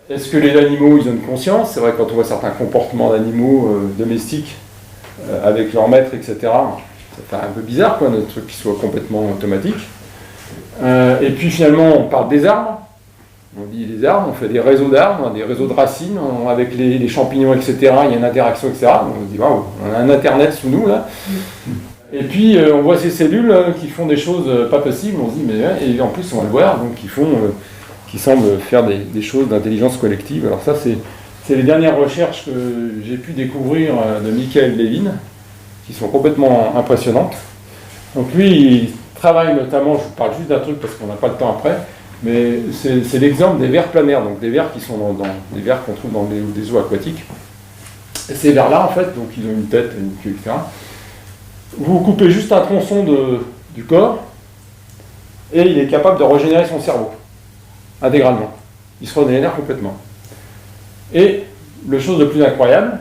est-ce que les animaux, ils ont une conscience? C'est vrai, quand on voit certains comportements d'animaux domestiques avec leur maître, etc., ça fait un peu bizarre, quoi, notre truc qui soit complètement automatique. Et puis finalement, on parle des arbres. On dit les arbres, on fait des réseaux d'arbres, des réseaux de racines, avec les champignons, etc. Il y a une interaction, etc. On se dit, waouh, on a un Internet sous nous, là. Et puis, on voit ces cellules qui font des choses pas possibles. On se dit, mais et en plus, on va le voir, donc qui semblent faire des choses d'intelligence collective. Alors ça, c'est les dernières recherches que j'ai pu découvrir de Michael Levin, qui sont complètement impressionnantes. Donc lui, il travaille notamment, je vous parle juste d'un truc parce qu'on n'a pas le temps après, mais c'est l'exemple des vers planaires, donc des vers qui sont dans des vers qu'on trouve dans des eaux aquatiques. Et ces vers-là, en fait, donc ils ont une tête, une queue, etc. Vous coupez juste un tronçon du corps, et il est capable de régénérer son cerveau, intégralement. Il se régénère complètement. Et le chose le plus incroyable,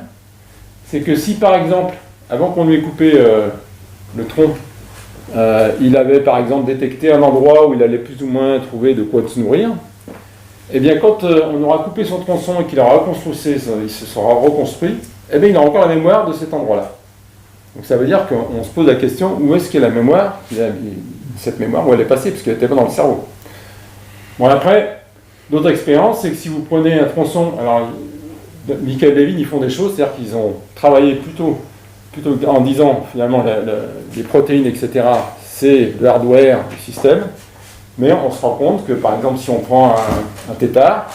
c'est que si par exemple, avant qu'on lui ait coupé le tronc, il avait par exemple détecté un endroit où il allait plus ou moins trouver de quoi se nourrir, et bien quand on aura coupé son tronçon et qu'il aura reconstruit, il se sera reconstruit, et bien il a encore la mémoire de cet endroit-là. Donc ça veut dire qu'on se pose la question, où est-ce qu'est la mémoire, cette mémoire, où elle est passée, parce qu'elle n'était pas dans le cerveau. Bon, après, d'autres expériences, c'est que si vous prenez un tronçon, alors Michael Levin, ils font des choses, c'est-à-dire qu'ils ont travaillé plutôt en disant, finalement, les protéines, etc., c'est le hardware du système, mais on se rend compte que, par exemple, si on prend un tétard,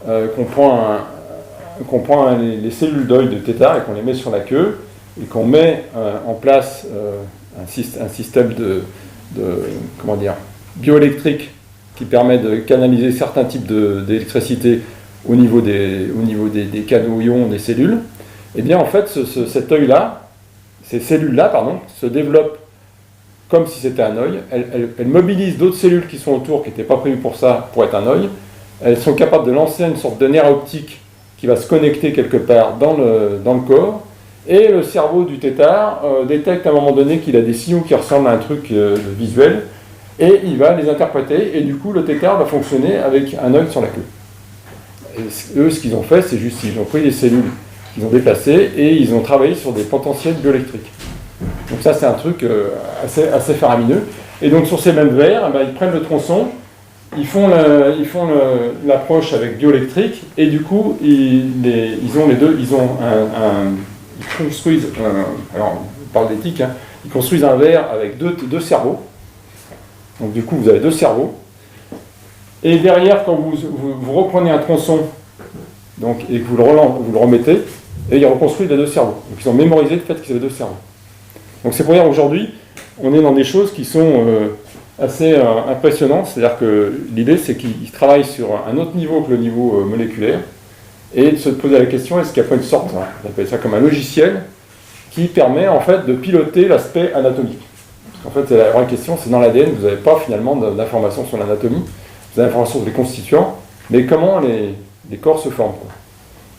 qu'on prend les cellules d'œil de tétard et qu'on les met sur la queue, et qu'on met en place un système comment dire, bioélectrique qui permet de canaliser certains types d'électricité au niveau des canaux ions des cellules, et bien en fait cet œil-là, ces cellules-là, pardon, se développent comme si c'était un œil. Elles mobilisent d'autres cellules qui sont autour, qui n'étaient pas prévues pour ça, pour être un œil. Elles sont capables de lancer une sorte de nerf optique qui va se connecter quelque part dans le corps. Et le cerveau du tétard détecte à un moment donné qu'il a des signaux qui ressemblent à un truc visuel, et il va les interpréter, et du coup le tétard va fonctionner avec un œil sur la queue. Et eux, ce qu'ils ont fait, c'est juste qu'ils ont pris les cellules qu'ils ont déplacées, et ils ont travaillé sur des potentiels bioélectriques. Donc ça, c'est un truc assez faramineux. Et donc sur ces mêmes vers, ils prennent le tronçon, ils font l'approche avec bioélectrique, et du coup, ils construisent, alors on parle d'éthique, hein, ils construisent un verre avec deux cerveaux. Donc du coup, vous avez deux cerveaux. Et derrière, quand vous reprenez un tronçon donc, et que vous le remettez, et ils reconstruisent les deux cerveaux. Donc ils ont mémorisé le fait qu'ils avaient deux cerveaux. Donc c'est pour dire aujourd'hui, on est dans des choses qui sont assez impressionnantes. C'est-à-dire que l'idée, c'est qu'ils travaillent sur un autre niveau que le niveau moléculaire, et de se poser la question, est-ce qu'il n'y a pas une sorte, on appelle ça comme un logiciel, qui permet en fait de piloter l'aspect anatomique. Parce qu'en fait, la vraie question, c'est dans l'ADN, vous n'avez pas finalement d'informations sur l'anatomie, vous avez l'information sur les constituants, mais comment les corps se forment, quoi.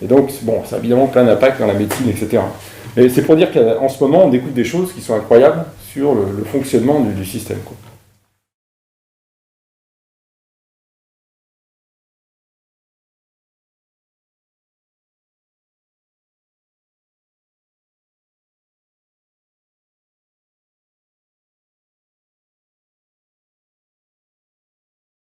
Et donc, bon, ça a évidemment plein d'impact dans la médecine, etc. Mais c'est pour dire qu'en ce moment, on découvre des choses qui sont incroyables sur le fonctionnement du système, quoi.